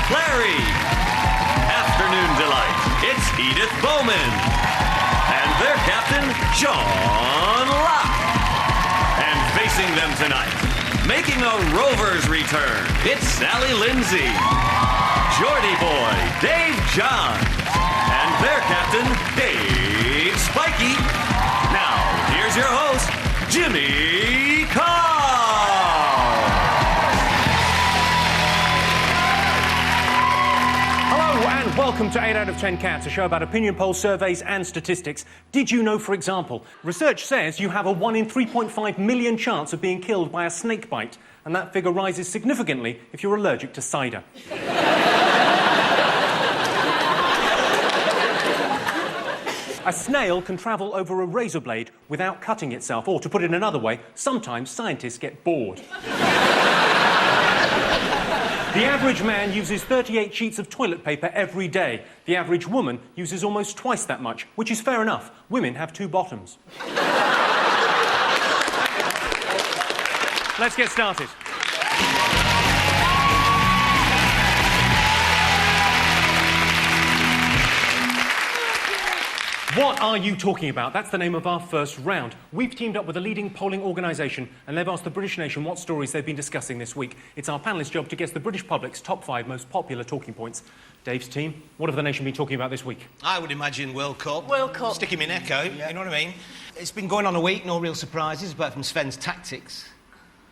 Clary. Afternoon delight, it's Edith Bowman. And their captain, John Locke. And facing them tonight, making a Rovers return, it's Sally Lindsay. Geordie boy, Dave John. And their captain, Dave Spikey. Now, here's your host, Jimmy Carr. Hello and welcome to 8 out of 10 Cats, a show about opinion polls, surveys and statistics. Did you know, for example, research says you have a 1 in 3.5 million chance of being killed by a snake bite, and that figure rises significantly if you're allergic to cider. A snail can travel over a razor blade without cutting itself, or to put it another way, sometimes scientists get bored. The average man uses 38 sheets of toilet paper every day. The average woman uses almost twice that much, which is fair enough. Women have 2 bottoms. Let's get started. What are you talking about? That's the name of our first round. We've teamed up with a leading polling organisation and they've asked the British nation what stories they've been discussing this week. It's our panellists' job to guess the British public's top 5 most popular talking points. Dave's team, what have the nation been talking about this week? I would imagine World Cup. World Cup. Sticking my neck out, you know what I mean? It's been going on a week, no real surprises, apart from Sven's tactics.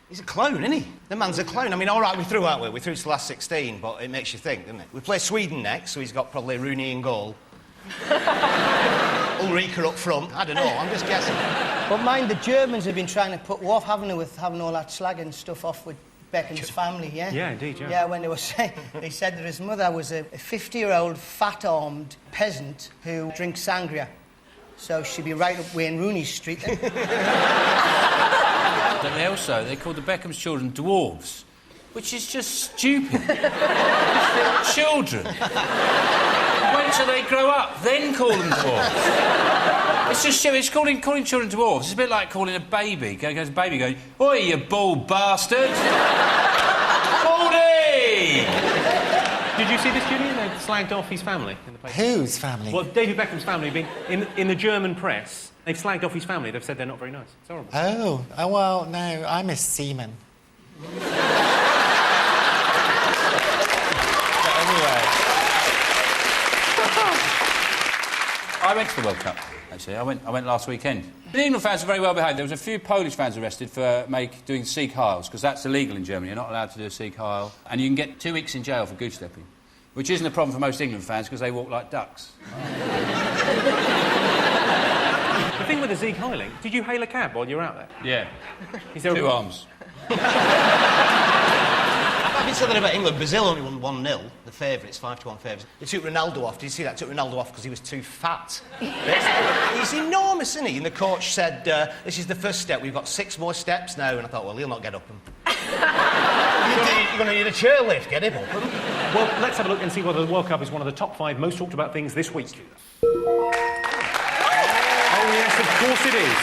He's a clown, isn't he? The man's a clown. I mean, all right, we threw, aren't we? We threw to the last 16, but it makes you think, doesn't it? We play Sweden next, so he's got probably Rooney in goal. Ulrika up front. I don't know, I'm just guessing. But mind, the Germans have been trying to put off, haven't they, with having all that slag and stuff off with Beckham's family, yeah? Yeah, indeed, yeah. Yeah, when they were saying... They said that his mother was a 50-year-old, fat-armed peasant who drinks sangria. So she'd be right up Wayne Rooney Street, then. They also, they called the Beckham's children dwarves, which is just stupid. Children. Wait till they grow up, then call them dwarves. It's just stupid. It's calling children dwarves. It's a bit like calling a baby. Goes a baby going, "Oi, you bald bastard!" Baldy! Did you see this, Julian? They slagged off his family in the paper. Whose family? Well, David Beckham's family being in the German press. They've slagged off his family. They've said they're not very nice. It's horrible. Oh, well, no, I miss semen. I went to the World Cup, actually. I went last weekend. The England fans were very well behaved. There was a few Polish fans arrested for doing Sieg Heils, because that's illegal in Germany. You're not allowed to do a Sieg Heil. And you can get 2 weeks in jail for goose stepping, which isn't a problem for most England fans, because they walk like ducks. The thing with the Sieg Heiling, did you hail a cab while you were out there? Yeah. Is there 2 arms. I've been saying that about England. Brazil only won 1-0, the favourites, 5-1 favourites. They took Ronaldo off. Did you see that? Took Ronaldo off because he was too fat. He's enormous, isn't he? And the coach said, this is the first step. We've got 6 more steps now. And I thought, well, he'll not get up them. You're going to need a chairlift. Get him up them. Well, let's have a look and see whether the World Cup is one of the top 5 most talked about things this week. Oh, yes, of course it is.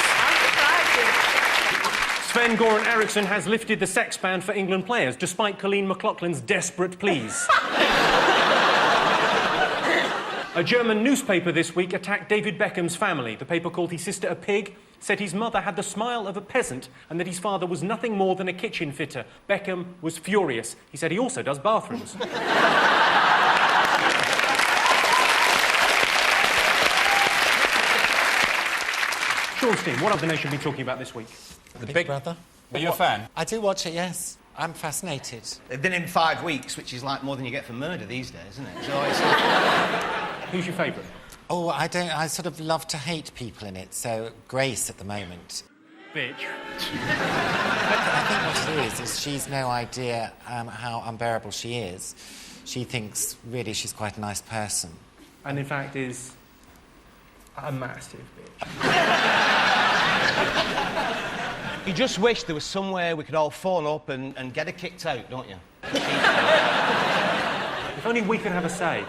Sven-Goran Eriksson has lifted the sex ban for England players, despite Colleen McLaughlin's desperate pleas. A German newspaper this week attacked David Beckham's family. The paper called his sister a pig, said his mother had the smile of a peasant, and that his father was nothing more than a kitchen fitter. Beckham was furious. He said he also does bathrooms. Sean's team, what have the nation been talking about this week? The Big Brother. Are you a fan? I do watch it, yes. I'm fascinated. They've been in 5 weeks, which is like more than you get for murder these days, isn't it? So it's Who's your favourite? Oh, I sort of love to hate people in it, so Grace at the moment. Bitch. I think what it is she's no idea how unbearable she is. She thinks, really, she's quite a nice person. And in fact is a massive bitch. You just wish there was somewhere we could all phone up and get her kicked out, don't you? If only we could have a say.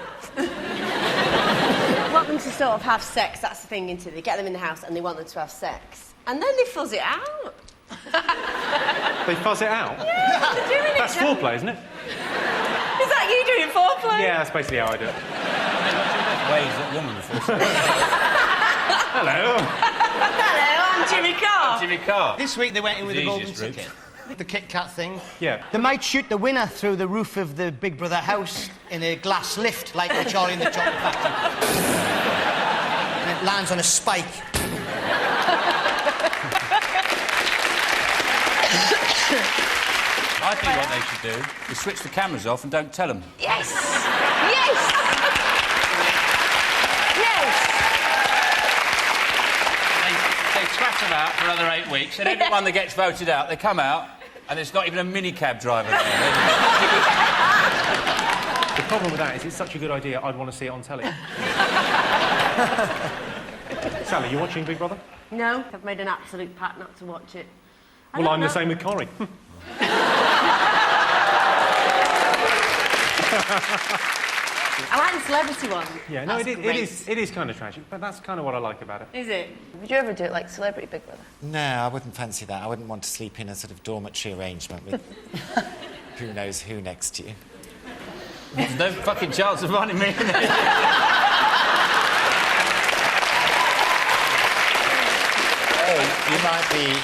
Want them to sort of have sex, that's the thing, isn't it? They get them in the house and they want them to have sex. And then they fuzz it out. They fuzz it out? Yeah, they're doing it. That's foreplay, isn't it? Is that you you doing foreplay? Yeah, that's basically how I do it. Waves that woman before. Hello. Hello, I'm Jimmy Carr. Jimmy Carr. This week they went in with The a golden easiest route. ticket. The Kit Kat thing. Yeah. They might shoot the winner through the roof of the Big Brother house in a glass lift, like the Charlie and the Chocolate Factory. And it lands on a spike. I think what they should do is switch the cameras off and don't tell them. Yes! Yes! Yes! They twat them out for another 8 weeks, and everyone that gets voted out, they come out, and there's not even a minicab driver there. The problem with that is it's such a good idea, I'd want to see it on telly. Sally, you watching Big Brother? No, I've made an absolute pact not to watch it. Well, I'm the same with Corrie. I like the celebrity one. Yeah, no, That's great. it is kind of tragic, but that's kind of what I like about it. Is it? Would you ever do it like Celebrity Big Brother? No, I wouldn't fancy that. I wouldn't want to sleep in a sort of dormitory arrangement with who knows who next to you. There's no fucking chance of finding me in there.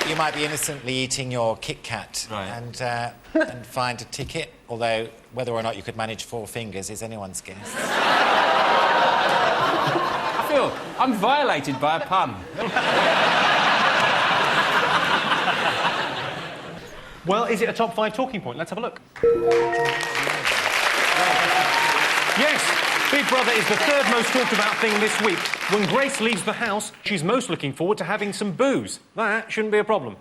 You might be innocently eating your Kit Kat and find a ticket, although whether or not you could manage 4 fingers is anyone's guess. I feel I'm violated by a pun. Well, is it a top 5 talking point? Let's have a look. Yes, Big Brother is the 3rd most talked about thing this week. When Grace leaves the house, she's most looking forward to having some booze. That shouldn't be a problem.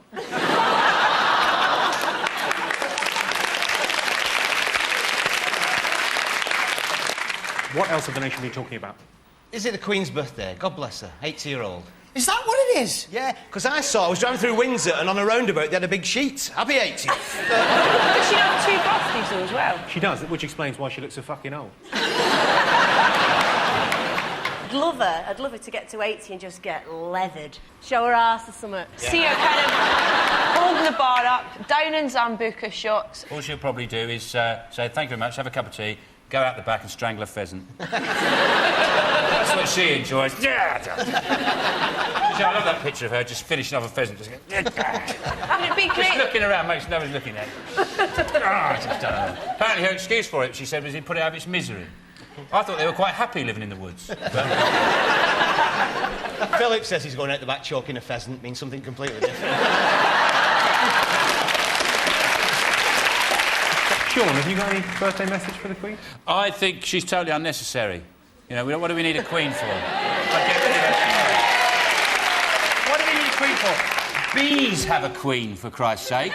What else have the nation been talking about? Is it the Queen's birthday? God bless her. 80-year-old. Is that what it is? Yeah, because I was driving through Windsor and on a roundabout they had a big sheet. Happy 80. Does she have 2 birthdays though as well? She does, which explains why she looks so fucking old. I'd love her to get to 80 and just get leathered. Show her ass or something. Yeah. See her kind of holding the bar up, down in Zambuca shots. All she'll probably do is say, thank you very much, have a cup of tea, go out the back and strangle a pheasant. That's what she enjoys. Yeah! I love that picture of her just finishing off a pheasant. Just going, And it'd be great. just looking around, makes no one's looking at it. Apparently her excuse for it, she said, was he put it out of its misery. I thought they were quite happy living in the woods. Philip says he's going out the back choking a pheasant, means something completely different. Sean, have you got any birthday message for the Queen? I think she's totally unnecessary. You know, what do we need a queen for? What do we need a queen for? Bees have a queen, for Christ's sake.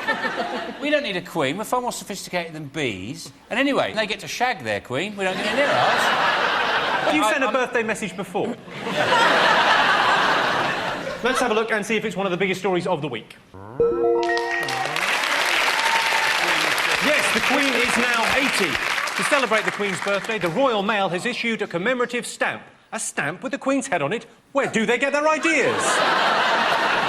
We don't need a queen. We're far more sophisticated than bees. And anyway, they get to shag their queen. We don't get near ours. Have you sent a birthday message before? Let's have a look and see if it's one of the biggest stories of the week. Yes, the Queen is now 80. To celebrate the Queen's birthday, the Royal Mail has issued a commemorative stamp. A stamp with the Queen's head on it. Where do they get their ideas?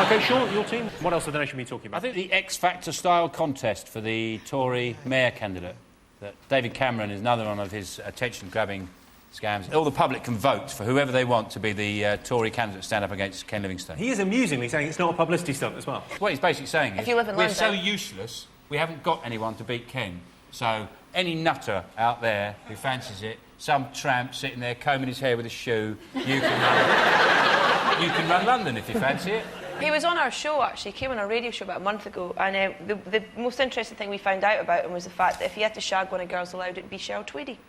OK, Sean, your team. What else have the nation been talking about? I think the X Factor style contest for the Tory mayor candidate. That David Cameron is another one of his attention-grabbing scams. All the public can vote for whoever they want to be the Tory candidate to stand up against Ken Livingstone. He is amusingly saying it's not a publicity stunt as well. What he's basically saying is, If you live in we're London. so useless, we haven't got anyone to beat Ken. So any nutter out there who fancies it, some tramp sitting there combing his hair with a shoe, you can run London if you fancy it. He was on our show, actually. He came on our radio show about a month ago, and the most interesting thing we found out about him was the fact that if he had to shag one of girls allowed, it'd be Cheryl Tweedy.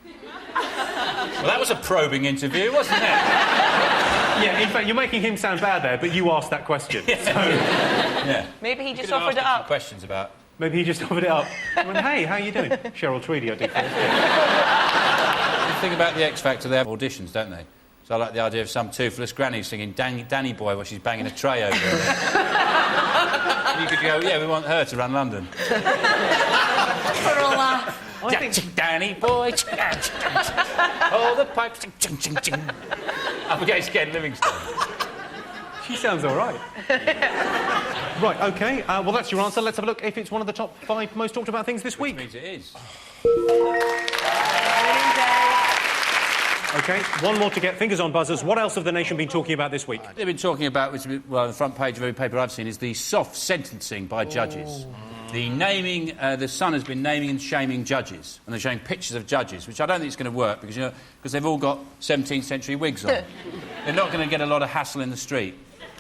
Well, that was a probing interview, wasn't it? Yeah, in fact, you're making him sound bad there, but you asked that question. So... Yeah. Maybe he just Could have offered it asked a few up. questions about... Maybe he just offered it up. He went, hey, how you doing? Cheryl Tweedy, I do. The thing about the X Factor, they have auditions, don't they? So I like the idea of some toothless granny singing Danny Boy while she's banging a tray over her. You could go, yeah, we want her to run London. For a laugh. I think... Danny Boy. All the pipes. Up against Ken Livingstone. She sounds all right. Right, OK. Well, that's your answer. Let's have a look if it's one of the top 5 most talked about things this week. Which means it is. OK, one more to get. Fingers on buzzers. What else have the nation been talking about this week? They've been talking about, which, well, the front page of every paper I've seen, is the soft sentencing by judges. The naming, the Sun has been naming and shaming judges, and they're showing pictures of judges, which I don't think is going to work because, because they've all got 17th century wigs on. They're not going to get a lot of hassle in the street.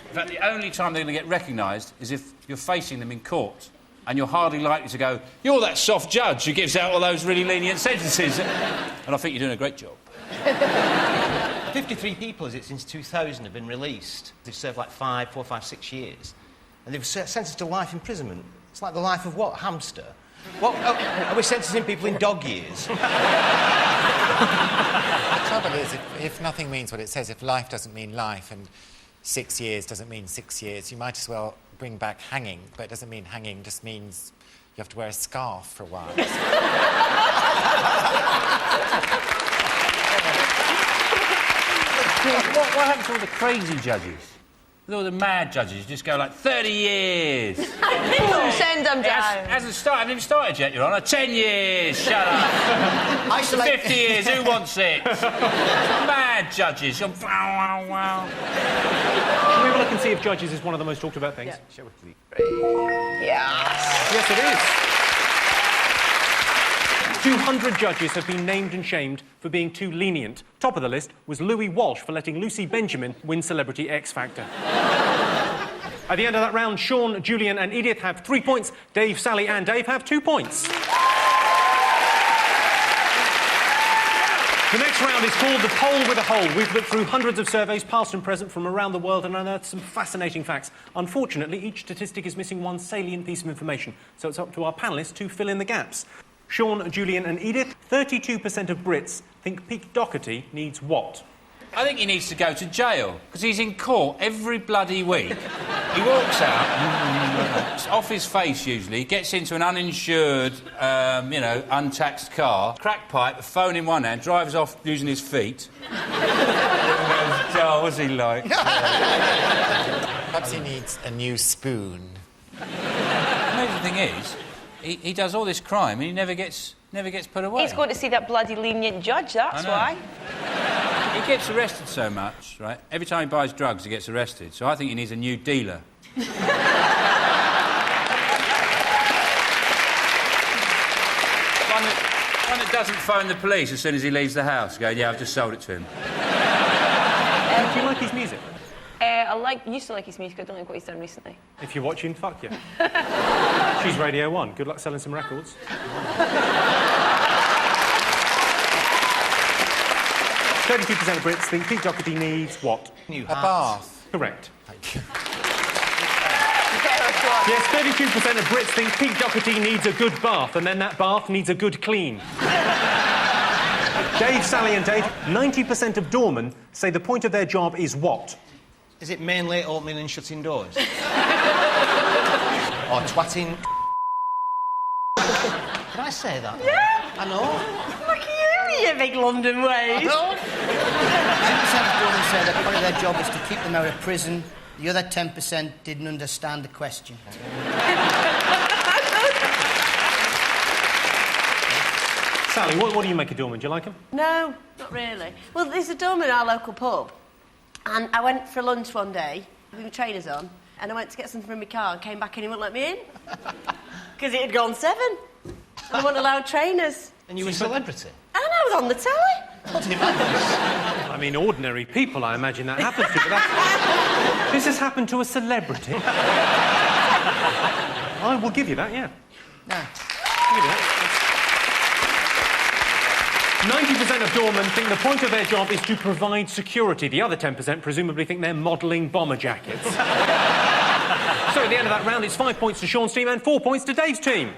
In fact, the only time they're going to get recognised is if you're facing them in court, and you're hardly likely to go, "You're that soft judge who gives out all those really lenient sentences." And I think you're doing a great job. 53 people, is it, since 2000 have been released. They've served like 4, 5, 6 years. And they've sentenced to life imprisonment. It's like the life of what? Hamster? What? Are we sentencing people in dog years? The trouble is, if nothing means what it says, if life doesn't mean life and 6 years doesn't mean 6 years, you might as well bring back hanging, but it doesn't mean hanging, just means you have to wear a scarf for a while. What happens to all the crazy judges? With all the mad judges, just go like 30 years. Send them down. It hasn't started. Haven't even started yet, Your Honour. 10 years. Shut up. 50 years. Who wants it? Mad judges. Wow, wow, wow. Can we have a look and see if judges is one of the most talked about things? Yeah. Shall we please? Yes. Yes, it is. 200 judges have been named and shamed for being too lenient. Top of the list was Louis Walsh for letting Lucy Benjamin win Celebrity X Factor. At the end of that round, Sean, Julian and Edith have 3 points. Dave, Sally and Dave have 2 points. The next round is called The Poll with a Hole. We've looked through hundreds of surveys, past and present, from around the world and unearthed some fascinating facts. Unfortunately, each statistic is missing one salient piece of information, so it's up to our panellists to fill in the gaps. Sean, Julian and Edith, 32% of Brits think Pete Doherty needs what? I think he needs to go to jail, because he's in court every bloody week. He walks out, off his face usually, gets into an uninsured, untaxed car, crack pipe, a phone in one hand, drives off using his feet. Oh, what's he like? Perhaps he needs a new spoon. The amazing thing is, he does all this crime and he never gets put away. He's going to see that bloody lenient judge, that's why. He gets arrested so much, right? Every time he buys drugs, he gets arrested. So I think he needs a new dealer. One that doesn't phone the police as soon as he leaves the house, going, "Yeah, I've just sold it to him." Do you like his music? I used to like his music. I don't like what he's done recently. If you're watching, fuck you. She's Radio 1. Good luck selling some records. 32% of Brits think Pete Doherty needs what? A bath. Correct. Thank you. Yes, 32% of Brits think Pete Doherty needs a good bath, and then that bath needs a good clean. Dave, Sally and Dave, 90% of doormen say the point of their job is what? Is it mainly opening and shutting doors? Or twatting? Can I say that? Yeah. I know. Look at you, you big London ways. 10% of doormen say the point of their job is to keep them out of prison. The other 10% didn't understand the question. Sally, what do you make of doorman? Do you like him? No, not really. Well, there's a doorman in our local pub, and I went for lunch one day with my trainers on, and I went to get something from my car and came back and he wouldn't let me in. Because it had gone 7. And I wasn't allowed trainers. And you were a celebrity? And I was on the telly. What did it matter? I mean, ordinary people, I imagine that happens to, but this has happened to a celebrity. I will give you that, yeah. No. Give you that. 90% of doormen think the point of their job is to provide security. The other 10% presumably think they're modelling bomber jackets. So at the end of that round, it's 5 points to Sean's team and 4 points to Dave's team.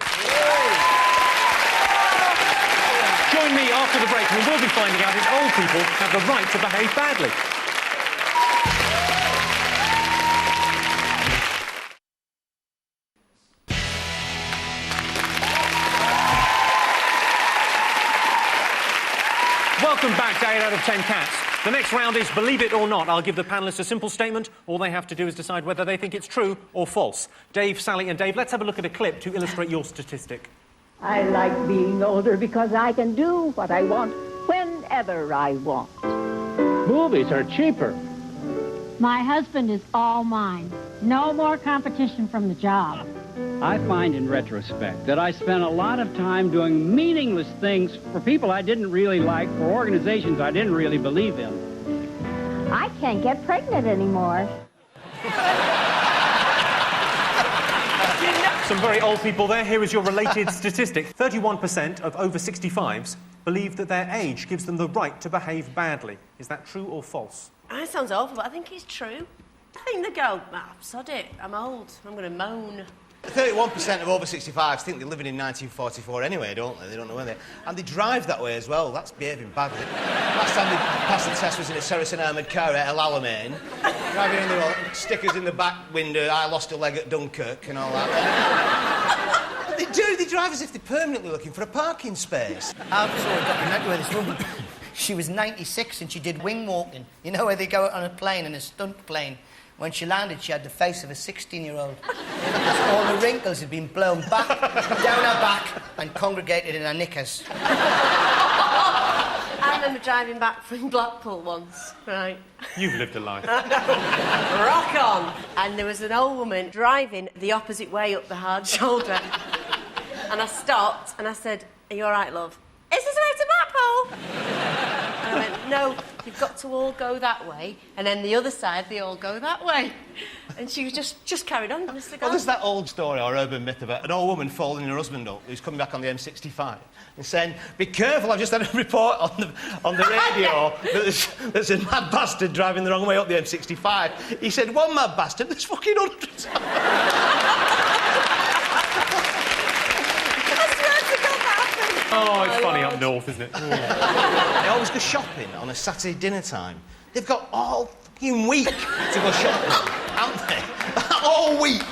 Join me after the break and we'll be finding out if old people have the right to behave badly. Welcome back to 8 out of 10 Cats. The next round is Believe It or Not. I'll give the panellists a simple statement. All they have to do is decide whether they think it's true or false. Dave, Sally and Dave, let's have a look at a clip to illustrate your statistic. I like being older because I can do what I want whenever I want. Movies are cheaper. My husband is all mine. No more competition from the job. I find in retrospect that I spent a lot of time doing meaningless things for people I didn't really like, for organizations I didn't really believe in. I can't get pregnant anymore. Some very old people there. Here is your related statistic. 31% of over 65s believe that their age gives them the right to behave badly. Is that true or false? That sounds awful, but I think it's true. I think they go, sod it, I'm old, I'm going to moan. 31% of over 65s think they're living in 1944 anyway, don't they? They don't know where they... And they drive that way as well. That's behaving badly. Last time they passed the test was in a Saracen armoured car at El Alamein. Driving in the road, stickers in the back window, I lost a leg at Dunkirk and all that. They do, they drive as if they're permanently looking for a parking space. I saw a documentary where this woman, she was 96 and she did wing walking. You know where they go on a plane, in a stunt plane? When she landed, she had the face of a 16-year-old. All the wrinkles had been blown back, down her back, and congregated in her knickers. I remember driving back from Blackpool once, right? You've lived a life. Rock on! And there was an old woman driving the opposite way up the hard shoulder. And I stopped and I said, "Are you all right, love? Is this the way to Blackpool?" And I went, "No, you've got to all go that way, and then the other side, they all go that way." And she was just carried on, honestly. Well, there's that old story or urban myth about an old woman following her husband up who's coming back on the M65 and saying, "Be careful, I've just had a report on the radio that there's a mad bastard driving the wrong way up the M65. He said, one mad bastard, there's fucking hundreds." Oh, it's funny up north, isn't it? They always go shopping on a Saturday dinner time. They've got all fucking week to go shopping, haven't they? All week.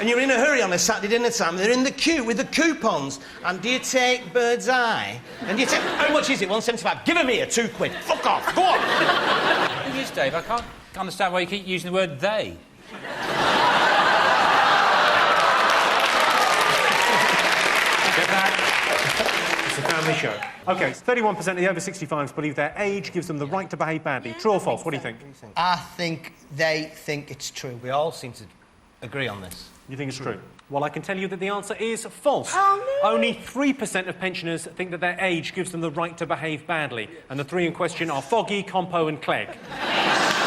And you're in a hurry on a Saturday dinner time. They're in the queue with the coupons. And do you take Bird's Eye? And do you take... How much is it? 175. Give them here, £2. Fuck off. Go on. The thing is, Dave, I can't understand why you keep using the word they. Get back. It's a family show. OK, 31% of the over 65s believe their age gives them the right to behave badly. True or false? What do you think? I think they think it's true. We all seem to agree on this. You think it's true? Well, I can tell you that the answer is false. Oh, no. Only 3% of pensioners think that their age gives them the right to behave badly. And the three in question are Foggy, Compo and Clegg.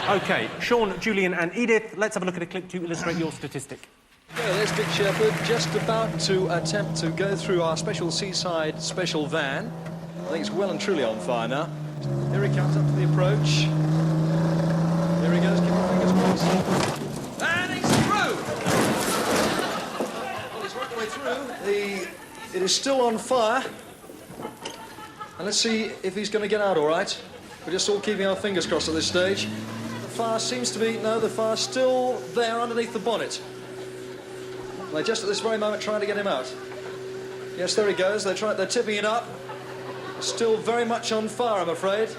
OK, Sean, Julian and Edith, let's have a look at a clip to illustrate your statistic. Well, there's Dick Shepherd just about to attempt to go through our special seaside special van. I think it's well and truly on fire now. Here he comes up to the approach. Here he goes, keep your fingers crossed. And he's through! Well, he's working way through. It is still on fire. And let's see if he's going to get out all right. We're just all keeping our fingers crossed at this stage. The fire seems to be... No, the fire's still there underneath the bonnet. They're just at this very moment trying to get him out. Yes, there he goes. They're tipping it up. Still very much on fire, I'm afraid.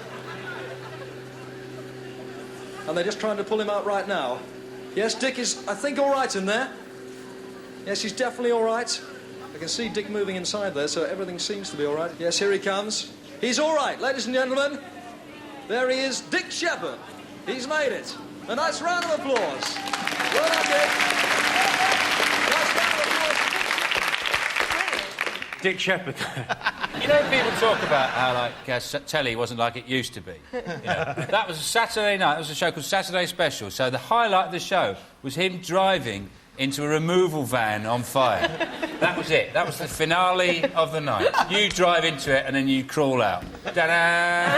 And they're just trying to pull him out right now. Yes, Dick is, I think, all right in there. Yes, he's definitely all right. I can see Dick moving inside there, so everything seems to be all right. Yes, here he comes. He's all right, ladies and gentlemen. There he is, Dick Shepherd. He's made it. A nice round of applause. Well done, Dick. Dick Shepherd. You know, people talk about how, like, telly wasn't like it used to be. You know, that was a Saturday night. It was a show called Saturday Special. So the highlight of the show was him driving into a removal van on fire. That was it. That was the finale of the night. You drive into it and then you crawl out. Ta-da!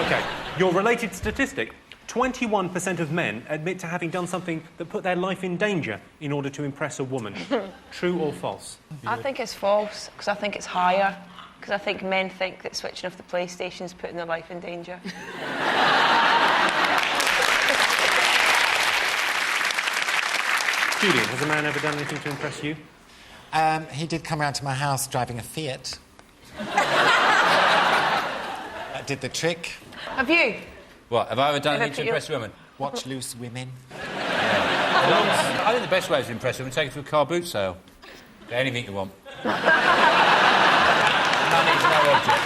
OK, your related statistic. 21% of men admit to having done something that put their life in danger in order to impress a woman. True or false? I think it's false, because I think it's higher. Because I think men think that switching off the PlayStation is putting their life in danger. Julian, has a man ever done anything to impress you? He did come round to my house driving a Fiat. That did the trick. Have you? What, have I ever done anything to impress women? Watch loose women. Yeah. I think the best way to impress women is take her to a car boot sale. Get anything you want. Money's no object.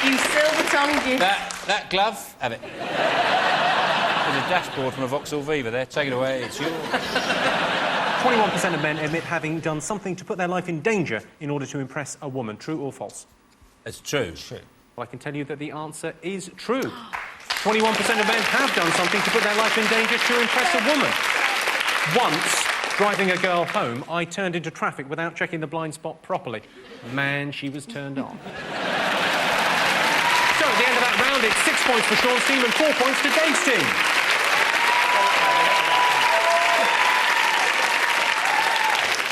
You silver-tongued you. That glove, have it. There's a dashboard from a Vauxhall Viva there. Take it away, it's yours. 21% of men admit having done something to put their life in danger in order to impress a woman. True or false? It's true. True. Well, I can tell you that the answer is true. 21% of men have done something to put their life in danger to impress a woman. Once, driving a girl home, I turned into traffic without checking the blind spot properly. Man, she was turned on. So, at the end of that round, it's 6 points for Sean's team and 4 points to Dave's team.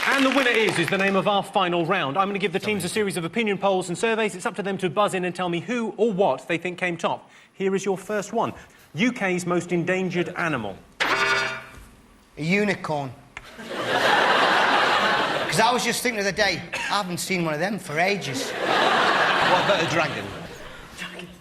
And the winner is the name of our final round. I'm going to give the teams a series of opinion polls and surveys. It's up to them to buzz in and tell me who or what they think came top. Here is your first one. UK's most endangered animal. A unicorn. Because I was just thinking the other day, I haven't seen one of them for ages. What about a dragon?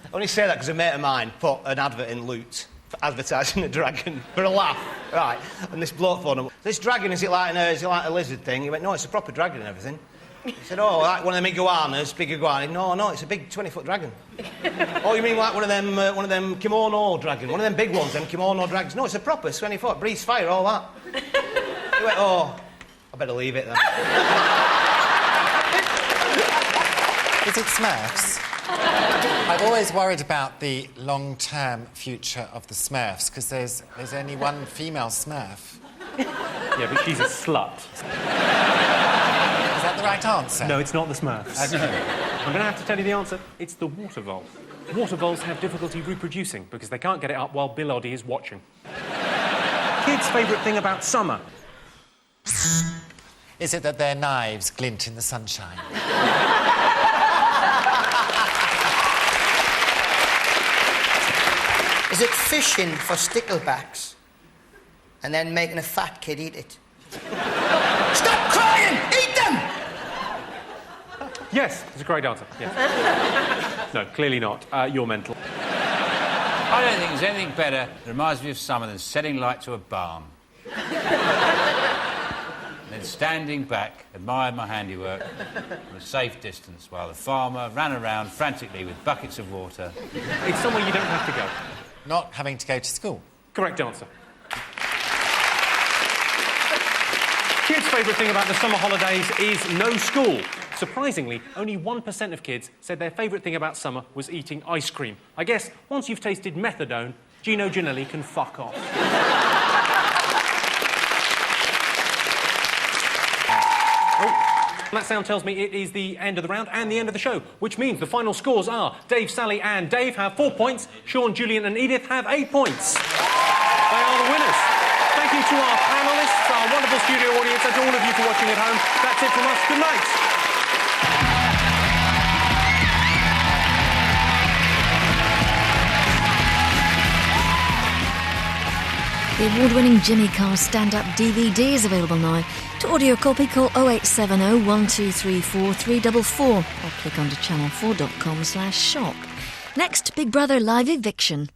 I only say that because a mate of mine put an advert in Loot for advertising a dragon for a laugh, right? And this bloke phoned him. This dragon, is it like a lizard thing? He went, no, it's a proper dragon and everything. He said, oh, like one of them iguanas, big iguana. No, it's a big 20-foot dragon. Oh, you mean like one of them kimono dragon? One of them big ones, them kimono dragons? No, it's a proper 20-foot, breathes fire, all that. He went, oh, I better leave it then. Is it Smurfs? I've always worried about the long-term future of the Smurfs, because there's only one female Smurf. Yeah, but she's a slut. Is that the right answer? No, it's not the Smurfs. Okay. I'm going to have to tell you the answer. It's the water vole. Water voles have difficulty reproducing because they can't get it up while Bill Oddie is watching. Kids' favourite thing about summer. Is it that their knives glint in the sunshine? Is it fishing for sticklebacks and then making a fat kid eat it? Stop crying! Eat them! Yes, it's a great answer. Yes. No, clearly not. You're mental. I don't think there's anything better that reminds me of summer than setting light to a barn. Then standing back, admiring my handiwork from a safe distance while the farmer ran around frantically with buckets of water. It's somewhere you don't have to go. Not having to go to school. Correct answer. Kids' favourite thing about the summer holidays is no school. Surprisingly, only 1% of kids said their favourite thing about summer was eating ice cream. I guess once you've tasted methadone, Gino Ginelli can fuck off. That sound tells me it is the end of the round and the end of the show, which means the final scores are Dave, Sally and Dave have 4 points, Sean, Julian and Edith have 8 points. They are the winners. Thank you to our panellists, our wonderful studio audience, and to all of you for watching at home. That's it from us. Good night. The award-winning Jimmy Carr stand-up DVD is available now. To audio copy, call 0870 1234 344 or click onto channel4.com/shop. Next, Big Brother live eviction.